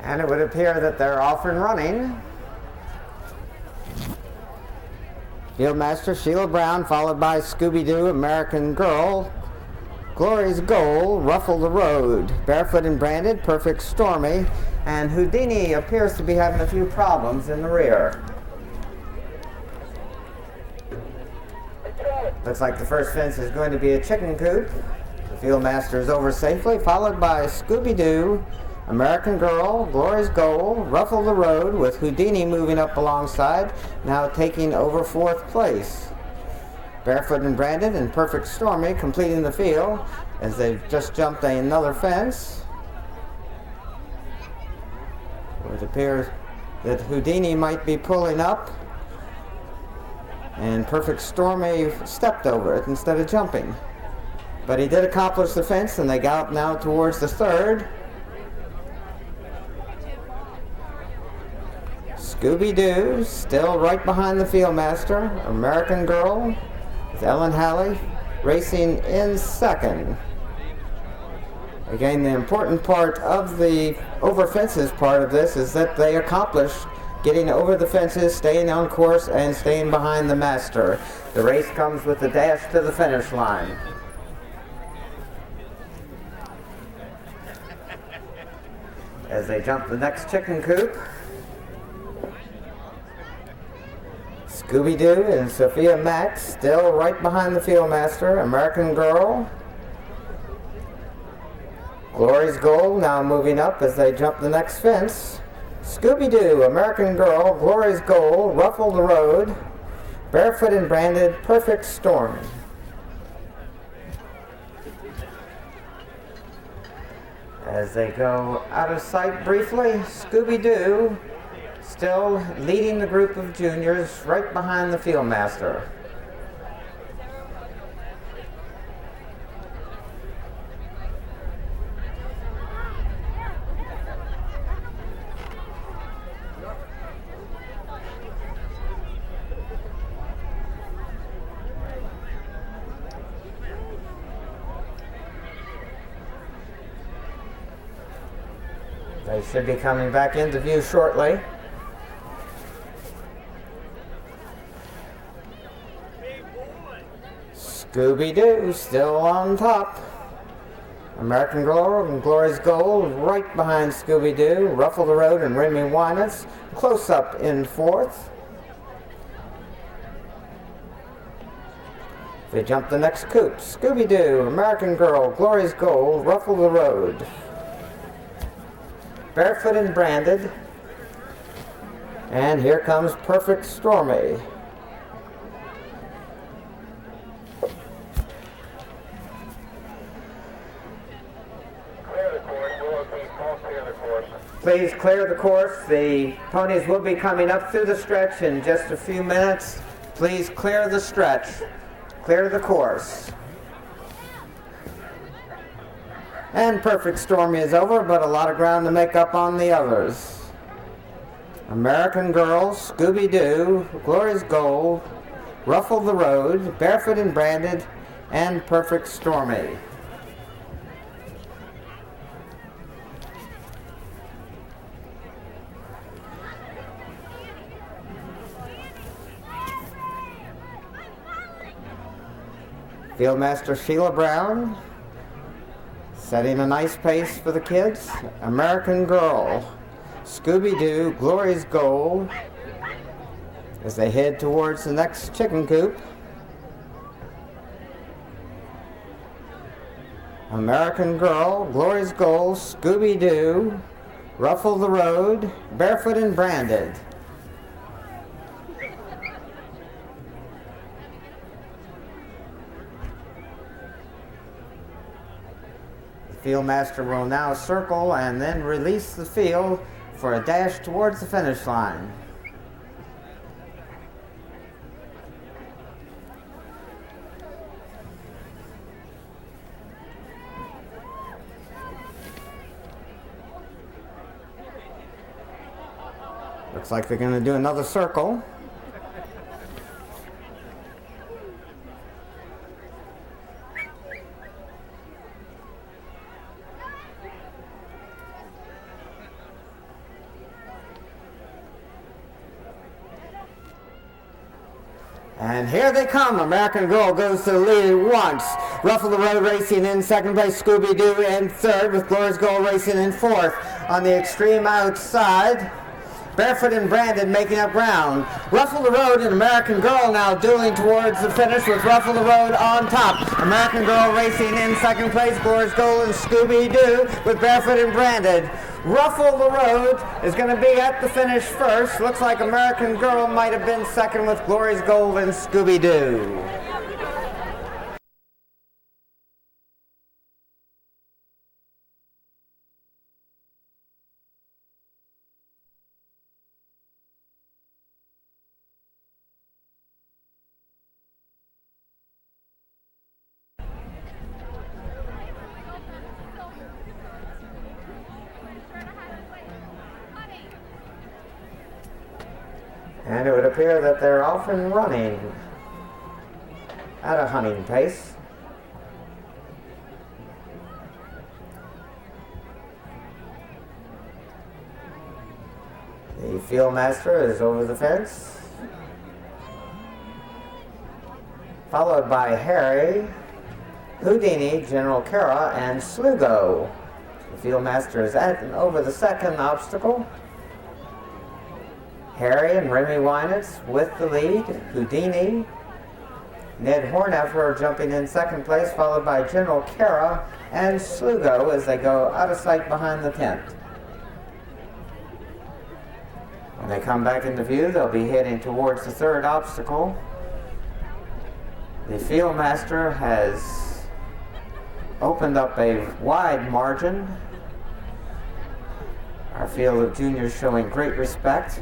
And it would appear that they're off and running. Fieldmaster Sheila Brown, followed by Scooby-Doo, American Girl, Glory's Goal, Ruffle the Road, Barefoot and Branded, Perfect Stormy, and Houdini appears to be having a few problems in the rear. Looks like the first fence is going to be a chicken coop. The Fieldmaster is over safely, followed by Scooby-Doo, American Girl, Glory's Goal, Ruffle the Road, with Houdini moving up alongside, now taking over fourth place. Barefoot and Branded and Perfect Stormy completing the field as they've just jumped another fence. It appears that Houdini might be pulling up, and Perfect Stormy stepped over it instead of jumping. But he did accomplish the fence, and they gallop now towards the third. Scooby-Doo still right behind the Fieldmaster. American Girl with Ellen Halley racing in second. Again, the important part of the over fences part of this is that they accomplish getting over the fences, staying on course, and staying behind the master. The race comes with the dash to the finish line. As they jump the next chicken coop, Scooby-Doo and Sophia Max still right behind the Fieldmaster. American Girl, Glory's Goal now moving up as they jump the next fence. Scooby-Doo, American Girl, Glory's Goal, Ruffle the Road, Barefoot and Branded, Perfect Storm. As they go out of sight briefly, Scooby-Doo still leading the group of juniors right behind the Fieldmaster. They should be coming back into view shortly. Scooby-Doo still on top. American Girl and Glory's Goal right behind Scooby-Doo. Ruffle the Road and Remy Winans close up in fourth. They jump the next coop. Scooby-Doo, American Girl, Glory's Goal, Ruffle the Road, Barefoot and Branded, and here comes Perfect Stormy. Please clear the course. The ponies will be coming up through the stretch in just a few minutes. Please clear the stretch. Clear the course. And Perfect Stormy is over, but a lot of ground to make up on the others. American Girl, Scooby-Doo, Glory's Goal, Ruffle the Road, Barefoot and Branded, and Perfect Stormy. Fieldmaster Sheila Brown setting a nice pace for the kids. American Girl, Scooby-Doo, Glory's Goal as they head towards the next chicken coop. American Girl, Glory's Goal, Scooby-Doo, Ruffle the Road, Barefoot and Branded. Fieldmaster will now circle and then release the field for a dash towards the finish line. Looks like they're going to do another circle. And here they come. American Girl goes to the lead once. Ruffle the Road racing in second place. Scooby-Doo in third, with Gloria's Goal racing in fourth. On the extreme outside, Barefoot and Brandon making up ground. Ruffle the Road and American Girl now dueling towards the finish, with Ruffle the Road on top. American Girl racing in second place. Gloria's Goal and Scooby-Doo with Barefoot and Brandon. Ruffle the Road is going to be at the finish first. Looks like American Girl might have been second, with Gloria's Gold and Scooby-Doo. And it would appear that they're off and running at a hunting pace. The field master is over the fence, followed by Harry, Houdini, General Kara, and Slugo. The field master is at and over the second obstacle. Harry and Remy Winans with the lead. Houdini, Ned Horneffer jumping in second place, followed by General Kara and Slugo as they go out of sight behind the tent. When they come back into view, they'll be heading towards the third obstacle. The field master has opened up a wide margin. Our field of juniors showing great respect.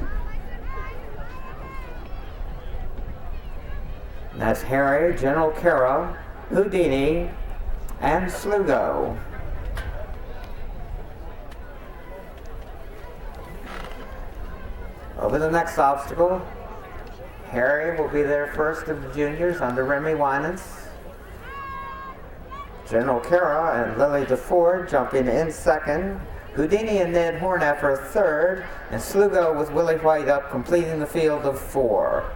That's Harry, General Kara, Houdini, and Slugo. Over the next obstacle, Harry will be there first of the juniors under Remy Winans. General Kara and Lily DeFord jumping in second. Houdini and Ned Horneffer third, and Slugo with Willie White up completing the field of four.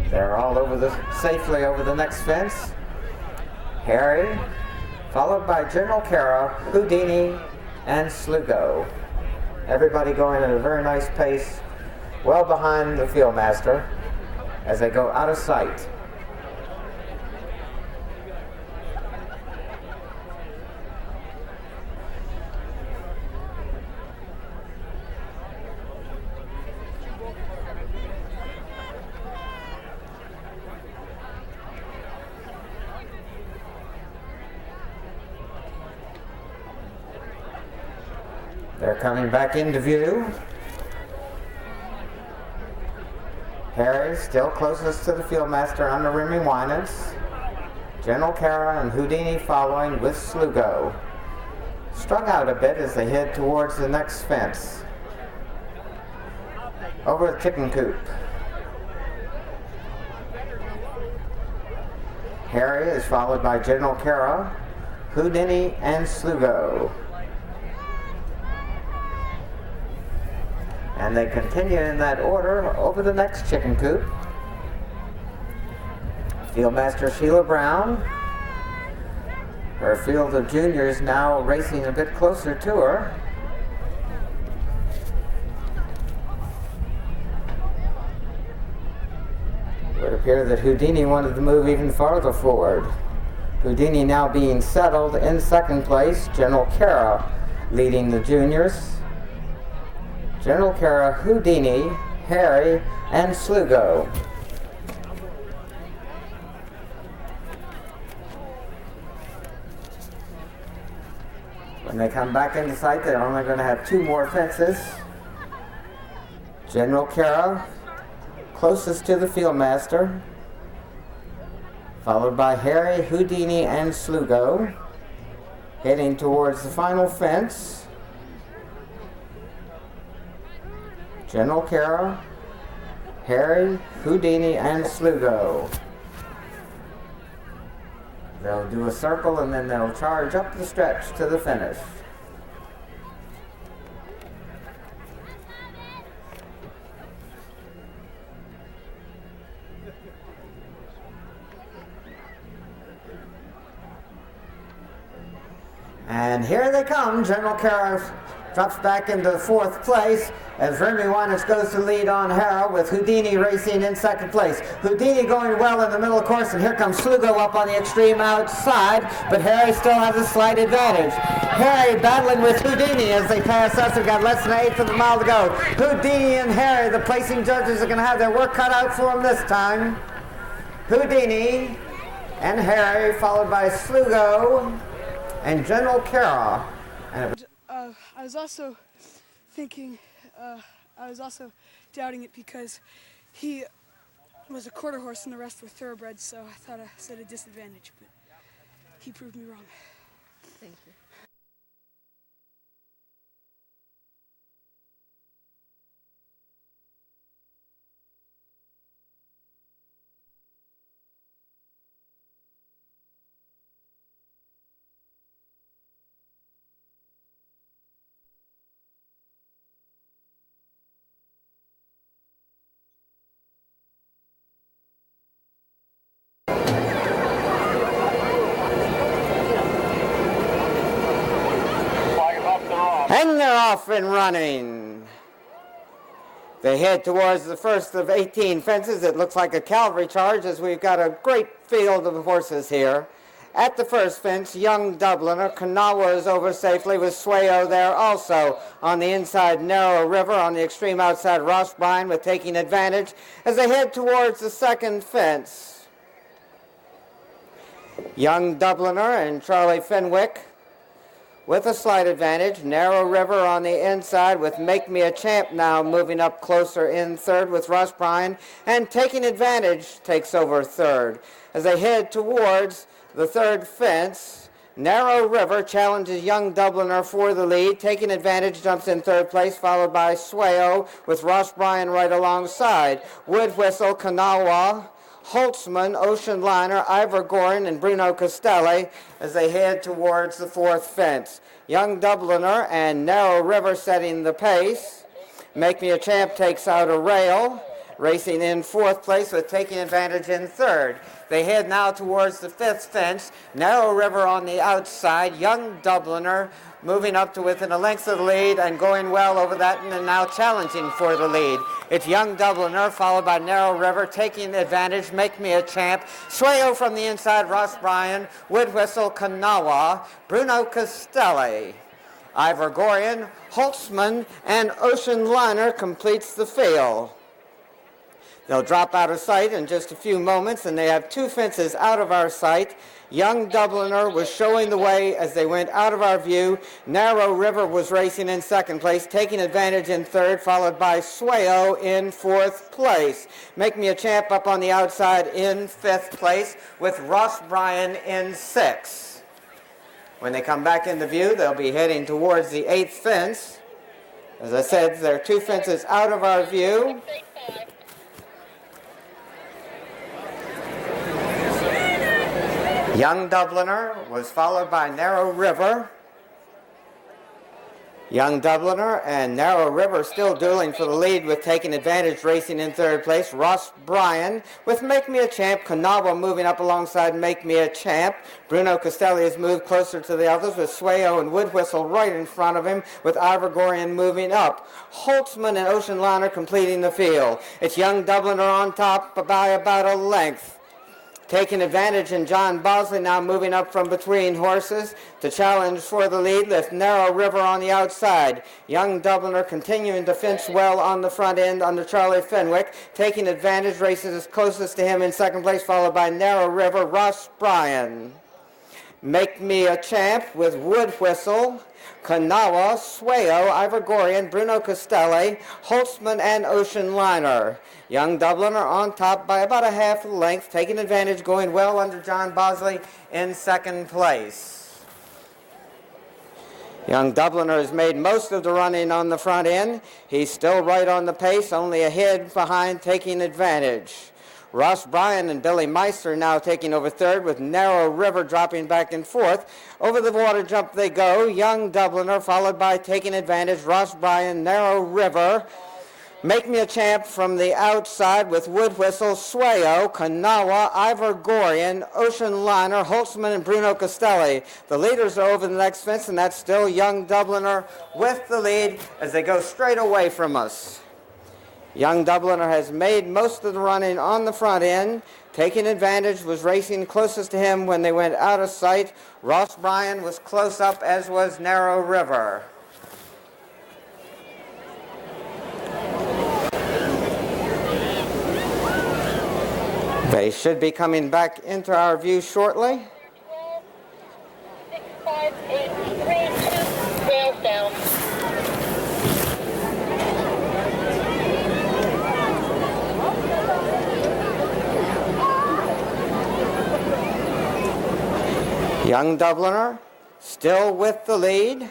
They're all safely over the next fence. Harry, followed by General Kara, Houdini, and Slugo. Everybody going at a very nice pace, well behind the field master as they go out of sight. They're coming back into view. Harry still closest to the field master under Remy Winans. General Kara and Houdini following with Slugo. Strung out a bit as they head towards the next fence. Over the chicken coop. Harry is followed by General Kara, Houdini, and Slugo. And they continue in that order over the next chicken coop. Fieldmaster Sheila Brown. Her field of juniors now racing a bit closer to her. It would appear that Houdini wanted to move even farther forward. Houdini now being settled in second place. General Kara leading the juniors. General Kara, Houdini, Harry, and Slugo. When they come back into sight, they're only going to have two more fences. General Kara, closest to the field master, followed by Harry, Houdini, and Slugo, heading towards the final fence. General Kara, Harry, Houdini, and Slugo. They'll do a circle and then they'll charge up the stretch to the finish. And here they come. General Kara drops back into 4th place as Remy Winans goes to lead on Harrow with Houdini racing in 2nd place. Houdini going well in the middle of the course, and here comes Slugo up on the extreme outside, but Harry still has a slight advantage. Harry battling with Houdini as they pass us. We've got less than 1/8 of a mile to go. Houdini and Harry, the placing judges, are going to have their work cut out for them this time. Houdini and Harry, followed by Slugo and General Kara. I was also thinking, I was also doubting it because he was a quarter horse and the rest were thoroughbreds, so I thought I was at a disadvantage, but he proved me wrong. Thank you. And they're off and running. They head towards the first of 18 fences. It looks like a cavalry charge as we've got a great field of horses here. At the first fence, Young Dubliner. Kanawha is over safely with Swayo there also. On the inside, Narrow River. On the extreme outside, Ross Bryan with taking advantage as they head towards the second fence. Young Dubliner and Charlie Fenwick with a slight advantage. Narrow River on the inside with Make Me a Champ now moving up closer in third with Ross Bryan, and taking advantage takes over third. As they head towards the third fence, Narrow River challenges Young Dubliner for the lead. Taking advantage jumps in third place, followed by Swayo with Ross Bryan right alongside. Wood Whistle, Kanawha, Holtzman, Ocean Liner, Ivor Gorin, and Bruno Castelli as they head towards the fourth fence. Young Dubliner and Narrow River setting the pace. Make Me a Champ takes out a rail, racing in fourth place with taking advantage in third. They head now towards the fifth fence. Narrow River on the outside. Young Dubliner moving up to within a length of the lead and going well over that, and now challenging for the lead. It's Young Dubliner followed by Narrow River taking advantage. Make Me a Champ. Swayo from the inside. Ross Bryan, Wood Whistle, Kanawha, Bruno Castelli, Ivor Gorin, Holtzman, and Ocean Liner completes the field. They'll drop out of sight in just a few moments, and they have two fences out of our sight. Young Dubliner was showing the way as they went out of our view. Narrow River was racing in second place, taking advantage in third, followed by Swayo in fourth place. Make Me a Champ up on the outside in fifth place, with Ross Bryan in sixth. When they come back into view, they'll be heading towards the eighth fence. As I said, there are two fences out of our view. Young Dubliner was followed by Narrow River. Young Dubliner and Narrow River still dueling for the lead with taking advantage, racing in third place. Ross Bryan with Make Me a Champ. Kanawha moving up alongside Make Me a Champ. Bruno Castelli has moved closer to the others with Swayo and Wood Whistle right in front of him, with Ivor Gorin moving up. Holtzman and Ocean Liner completing the field. It's Young Dubliner on top by about a length. Taking advantage, and John Bosley now moving up from between horses to challenge for the lead with Narrow River on the outside. Young Dubliner continuing to fence well on the front end under Charlie Fenwick. Taking advantage, races closest to him in second place, followed by Narrow River, Ross Bryan. Make Me a Champ with Wood Whistle, Kanawha, Swayo, Ivor Gorin, Bruno Castelli, Holtzman, and Ocean Liner. Young Dubliner on top by about a half length, taking advantage, going well under John Bosley in second place. Young Dubliner has made most of the running on the front end. He's still right on the pace, only a head behind, taking advantage. Ross Bryan and Billy Meister now taking over third, with Narrow River dropping back in fourth. Over the water jump they go. Young Dubliner followed by taking advantage. Ross Bryan, Narrow River. Make Me a Champ from the outside with Wood Whistle, Swayo, Kanawha, Ivor Gorian, Ocean Liner, Holtzman, and Bruno Castelli. The leaders are over the next fence, and that's still Young Dubliner with the lead as they go straight away from us. Young Dubliner has made most of the running on the front end. Taking advantage, was racing closest to him when they went out of sight. Ross Bryan was close up, as was Narrow River. They should be coming back into our view shortly. 6, 5, 8, 3, 2, rails down. Young Dubliner still with the lead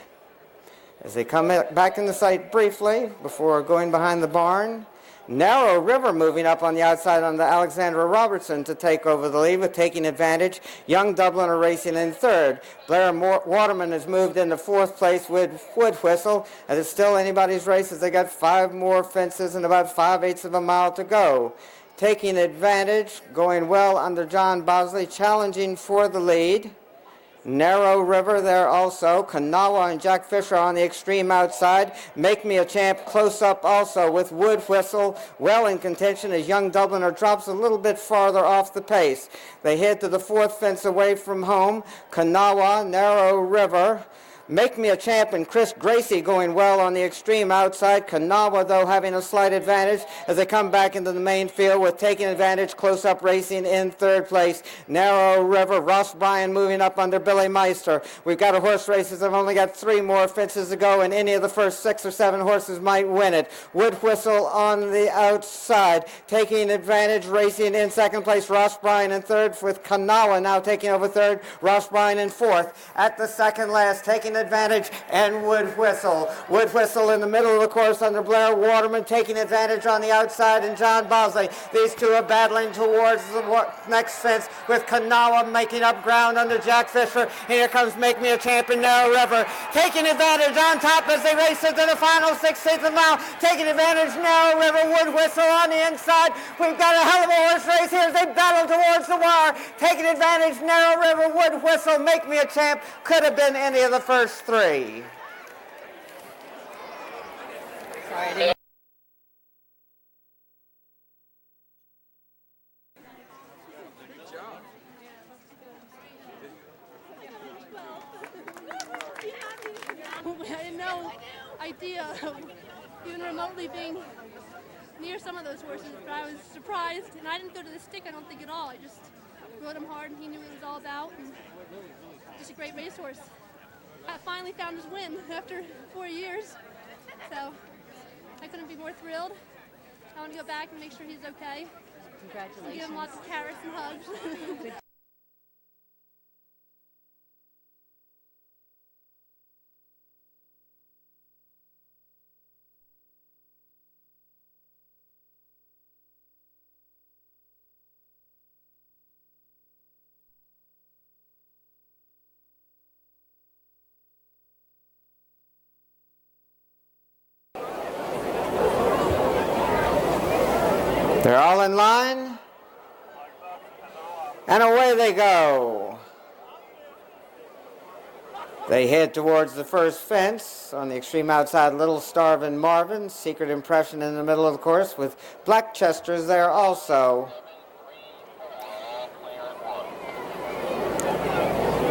as they come back in the sight briefly before going behind the barn. Narrow River moving up on the outside on the Alexandra Robertson to take over the lead with taking advantage. Young Dubliner racing in third. Blair Waterman has moved into fourth place with Wood Whistle, and it's still anybody's race as they got 5 more fences and about 5/8 of a mile to go. Taking advantage, going well under John Bosley, challenging for the lead. Narrow River there also. Kanawha and Jack Fisher on the extreme outside. Make Me a Champ close up also with Wood Whistle well in contention as Young Dubliner drops a little bit farther off the pace. They head to the fourth fence away from home. Kanawha, Narrow River. Make Me a Champ and Chris Gracie going well on the extreme outside. Kanawha, though, having a slight advantage as they come back into the main field with taking advantage, close-up racing in third place. Narrow River, Ross Bryan moving up under Billy Meister. We've got a horse races. I've only got 3 more fences to go, and any of the first 6 or 7 horses might win it. Wood Whistle on the outside, taking advantage, racing in second place. Ross Bryan in third with Kanawha now taking over third. Ross Bryan in fourth. At the second last, taking advantage, and Wood Whistle. Wood Whistle in the middle of the course under Blair Waterman, taking advantage on the outside, and John Bosley. These two are battling towards the next fence with Kanawha making up ground under Jack Fisher. Here comes Make Me a Champ in Narrow River, taking advantage on top as they race into the final 16th of a mile. Taking advantage, Narrow River, Wood Whistle on the inside. We've got a hell of a horse race here as they battle towards the wire. Taking advantage, Narrow River, Wood Whistle, Make Me a Champ. Could have been any of the first 3. Sorry, I had no idea of even remotely being near some of those horses, but I was surprised, and I didn't go to the stick, I don't think at all. I just rode him hard, and he knew what it was all about, and just a great racehorse. I finally found his win after 4 years, so I couldn't be more thrilled. I want to go back and make sure he's okay. Congratulations. Give him lots of carrots and hugs. They're all in line, and away they go. They head towards the first fence on the extreme outside. Little Starvin' Marvin, Secret Impression in the middle of the course with Black Chester's there also.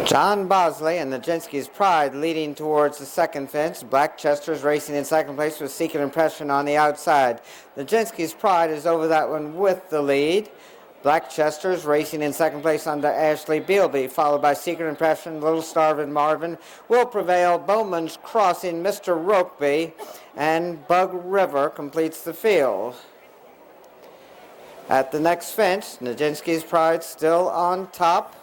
John Bosley and Nijinsky's Pride leading towards the second fence. Black Chester's racing in second place with Secret Impression on the outside. Nijinsky's Pride is over that one with the lead. Black Chester's racing in second place under Ashley Bealby, followed by Secret Impression, Little Starvin' Marvin, Will Prevail, Bowman's Crossing, Mr. Rokeby, and Bug River completes the field. At the next fence, Nijinsky's Pride still on top.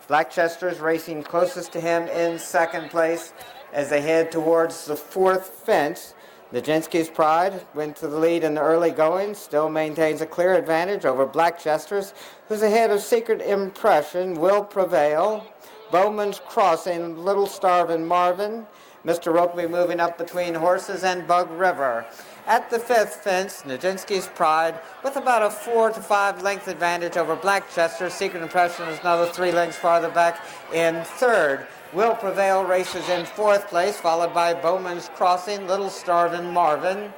Black Chester's racing closest to him in second place as they head towards the fourth fence. Nijinsky's Pride went to the lead in the early going, still maintains a clear advantage over Black Chester's, who's ahead of Secret Impression, Will Prevail, Bowman's Crossing, Little Starvin' Marvin, Mr. Rokeby moving up between horses and Bug River. At the fifth fence, Nijinsky's Pride with about a 4 to 5 length advantage over Blackchester. Secret Impression is another 3 lengths farther back in third. Will Prevail races in fourth place, followed by Bowman's Crossing, Little Starvin' Marvin,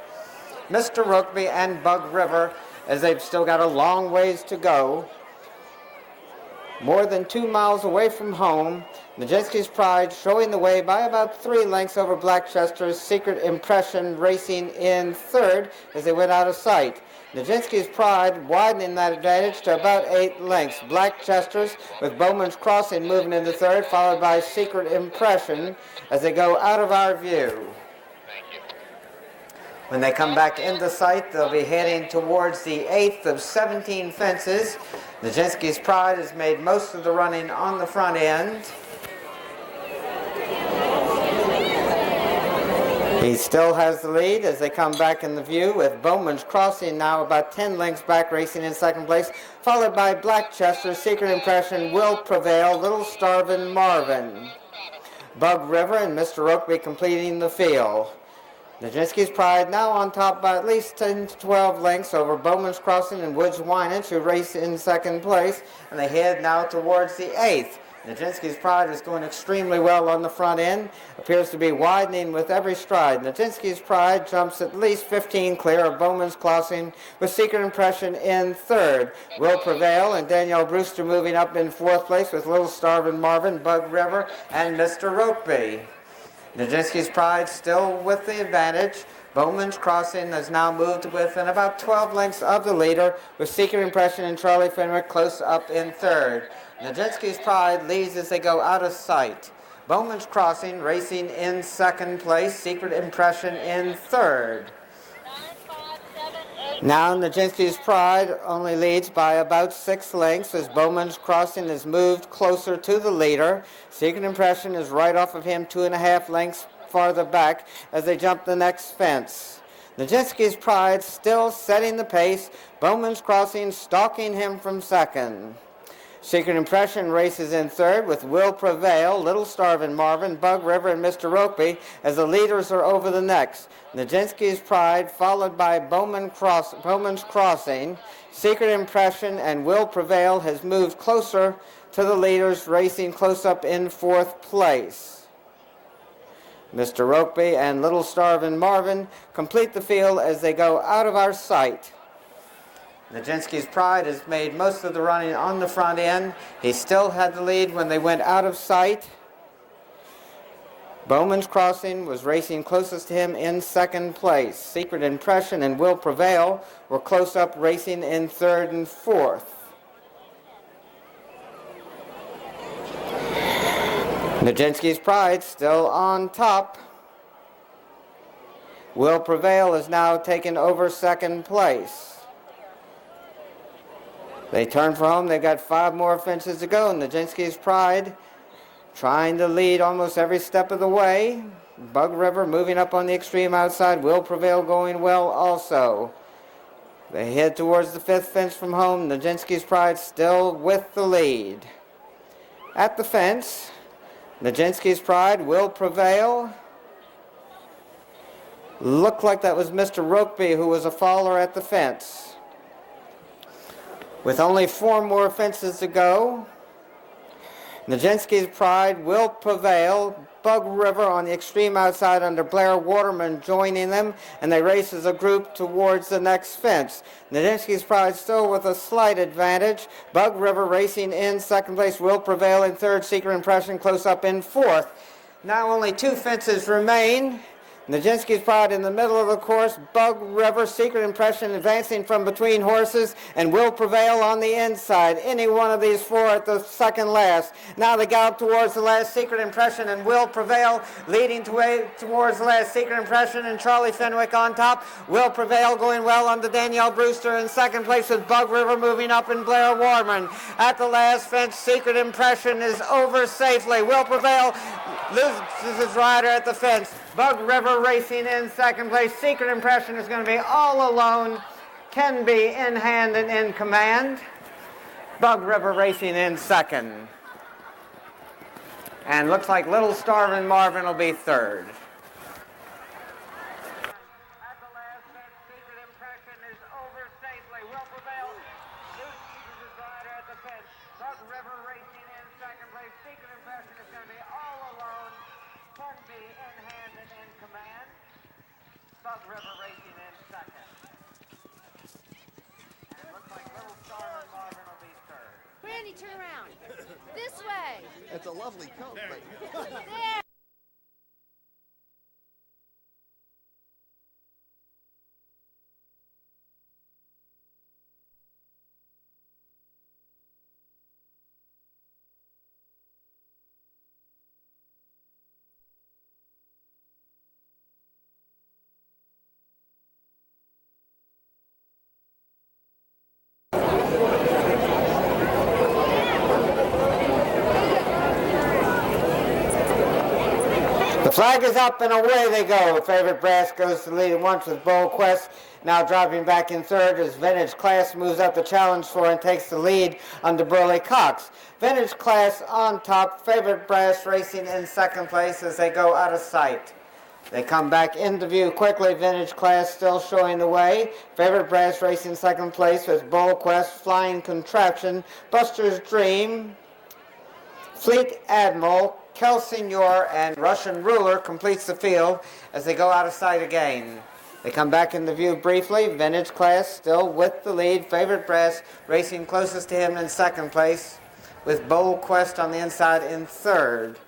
Mr. Rokeby, and Bug River, as they've still got a long ways to go. More than 2 miles away from home, Nijinsky's Pride showing the way by about 3 lengths over Blackchester's Secret Impression racing in third as they went out of sight. Nijinsky's Pride widening that advantage to about 8 lengths. Blackchester's with Bowman's Crossing moving into third, followed by Secret Impression as they go out of our view. When they come back into sight, they'll be heading towards the 8th of 17 fences. Nijinsky's Pride has made most of the running on the front end. He still has the lead as they come back in the view, with Bowman's Crossing now about 10 lengths back racing in second place, followed by Blackchester, Secret Impression, Will Prevail, Little Starvin' Marvin. Bug River and Mr. Rokeby completing the field. Nijinsky's Pride now on top by at least 10 to 12 lengths over Bowman's Crossing and Woods Winage, who race in second place, and they head now towards the 8th. Nijinsky's Pride is going extremely well on the front end, appears to be widening with every stride. Nijinsky's Pride jumps at least 15 clear of Bowman's Crossing, with Secret Impression in third. Will Prevail and Danielle Brewster moving up in fourth place, with Little Starvin' Marvin, Bug River, and Mr. Rokeby. Nijinsky's Pride still with the advantage. Bowman's Crossing has now moved within about 12 lengths of the leader, with Secret Impression and Charlie Fenwick close up in third. Nijinsky's Pride leads as they go out of sight. Bowman's Crossing racing in second place, Secret Impression in third. Now Nijinsky's Pride only leads by about 6 lengths as Bowman's Crossing has moved closer to the leader. Secret Impression is right off of him 2.5 lengths farther back as they jump the next fence. Nijinsky's Pride still setting the pace. Bowman's Crossing stalking him from second. Secret Impression races in third with Will Prevail, Little Starvin' Marvin, Bug River, and Mr. Rokeby as the leaders are over the necks. Nijinsky's Pride followed by Bowman's Crossing. Secret Impression and Will Prevail has moved closer to the leaders, racing close up in fourth place. Mr. Rokeby and Little Starvin' Marvin complete the field as they go out of our sight. Nijinsky's Pride has made most of the running on the front end. He still had the lead when they went out of sight. Bowman's Crossing was racing closest to him in second place. Secret Impression and Will Prevail were close up racing in third and fourth. Nijinsky's Pride still on top. Will Prevail is now taken over second place. They turn for home. They've got 5 more fences to go. Nijinsky's Pride trying to lead almost every step of the way. Bug River moving up on the extreme outside. Will Prevail going well also. They head towards the 5th fence from home. Nijinsky's Pride still with the lead. At the fence, Nijinsky's Pride, Will Prevail. Looked like that was Mr. Rokeby, who was a follower at the fence. With only 4 more fences to go, Nijinsky's Pride, Will Prevail, Bug River on the extreme outside under Blair Waterman joining them, and they race as a group towards the next fence. Nijinsky's Pride still with a slight advantage. Bug River racing in second place, Will Prevail in third, Secret Impression close up in fourth. Now only 2 fences remain. Nijinsky's Pride in the middle of the course, Bug River, Secret Impression advancing from between horses, and Will Prevail on the inside. Any one of these 4 at the second last. Now they gallop towards the last, Secret Impression and Will Prevail leading towards the last, Secret Impression and Charlie Fenwick on top. Will Prevail going well under Danielle Brewster in second place, with Bug River moving up in Blair Warman. At the last fence, Secret Impression is over safely. Will Prevail loses his rider at the fence. Bug River racing in second place. Secret Impression is going to be all alone. Can be in hand and in command. Bug River racing in second. And looks like Little Starvin' Marvin will be third. At the last bench, Secret Impression is over safely. Will prevail. Loose Eases is rider at the bench. Bug River Racing in second place. Secret Impression is going to be all alone. Funby in hand and in command. Bug River Racing in second. And it looks like Little Starvin' Marvin will be third. Brandy, turn around. This way. It's a lovely coat, but There. The flag is up and away they go. Favorite Brass goes to the lead at once with Bold Quest now dropping back in third as Vintage Class moves up the challenge for and takes the lead under Burley Cox. Vintage Class on top, Favorite Brass racing in second place as they go out of sight. They come back into view quickly. Vintage Class still showing the way. Favorite Brass racing second place with Bold Quest, Flying Contraption, Buster's Dream, Fleet Admiral, Kel Senor, and Russian Ruler completes the field as they go out of sight again. They come back into view briefly. Vintage Class still with the lead. Favorite Brass racing closest to him in second place with Bold Quest on the inside in third.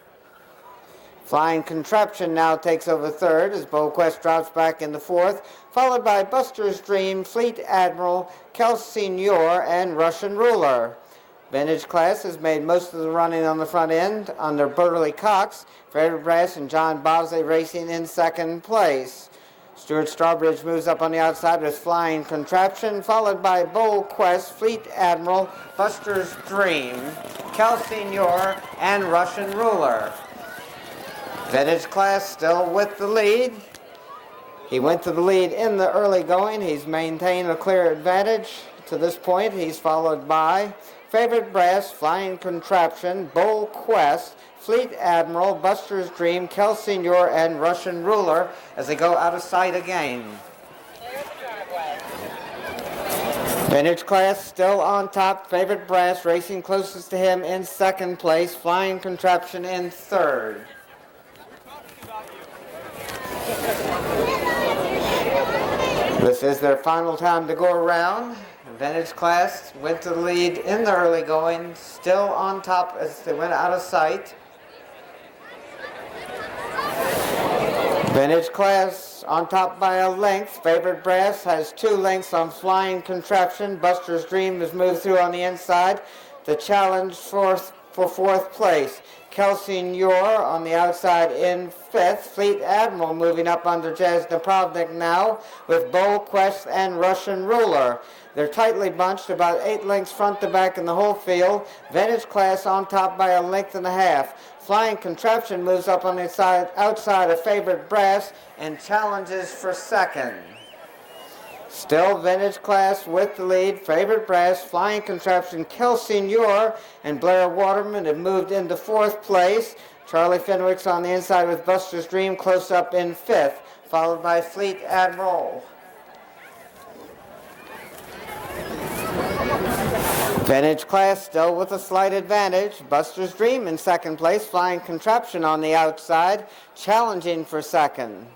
Flying Contraption now takes over third as Bold Quest drops back into fourth, followed by Buster's Dream, Fleet Admiral, Kel Senor, and Russian Ruler. Vintage Class has made most of the running on the front end under Burley Cox. Favorite Brass and John Bosley racing in second place. Stuart Strawbridge moves up on the outside with Flying Contraption, followed by Bold Quest, Fleet Admiral, Buster's Dream, Kel Senor, and Russian Ruler. Vintage Class still with the lead. He went to the lead in the early going. He's maintained a clear advantage to this point. He's followed by Favorite Brass, Flying Contraption, Bold Quest, Fleet Admiral, Buster's Dream, Kel Senor, and Russian Ruler as they go out of sight again. Clear the driveway. Vintage Class still on top. Favorite Brass racing closest to him in second place. Flying Contraption in third. This is their final time to go around. Vintage Class went to the lead in the early going, still on top as they went out of sight. Vintage Class on top by a length. Favorite Brass has 2 lengths on Flying Contraption. Buster's Dream has moved through on the inside. The challenge for fourth place. Kel Senor on the outside in fifth. Fleet Admiral moving up under Jazz Napravnik now with Bold Quest and Russian Ruler. They're tightly bunched, about 8 lengths front to back in the whole field. Vintage Class on top by a length and a half. Flying Contraption moves up on the outside of Favorite Brass and challenges for second. Still Vintage Class with the lead. Favorite Brass, Flying Contraption, Kel Senor, and Blair Waterman have moved into fourth place. Charlie Fenwick's on the inside with Buster's Dream close up in fifth, followed by Fleet Admiral. Vintage Class still with a slight advantage. Buster's Dream in second place. Flying Contraption on the outside, challenging for second.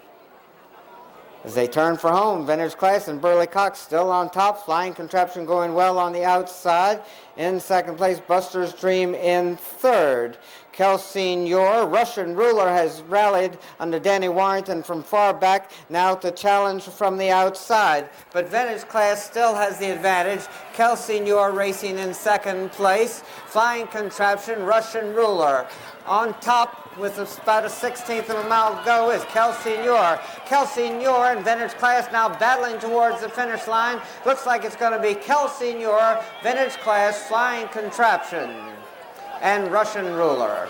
As they turn for home, Vintage Class and Burley Cox still on top. Flying Contraption going well on the outside. In second place, Buster's Dream in third. Kel Senor, Russian Ruler has rallied under Danny Warrington from far back, now to challenge from the outside. But Vintage Class still has the advantage. Kel Senor racing in second place. Flying Contraption, Russian Ruler. On top with about a 16th of a mile to go is Kel Senor. Kel Senor and Vintage Class now battling towards the finish line. Looks like it's going to be Kel Senor, Vintage Class, Flying Contraption, and Russian Ruler.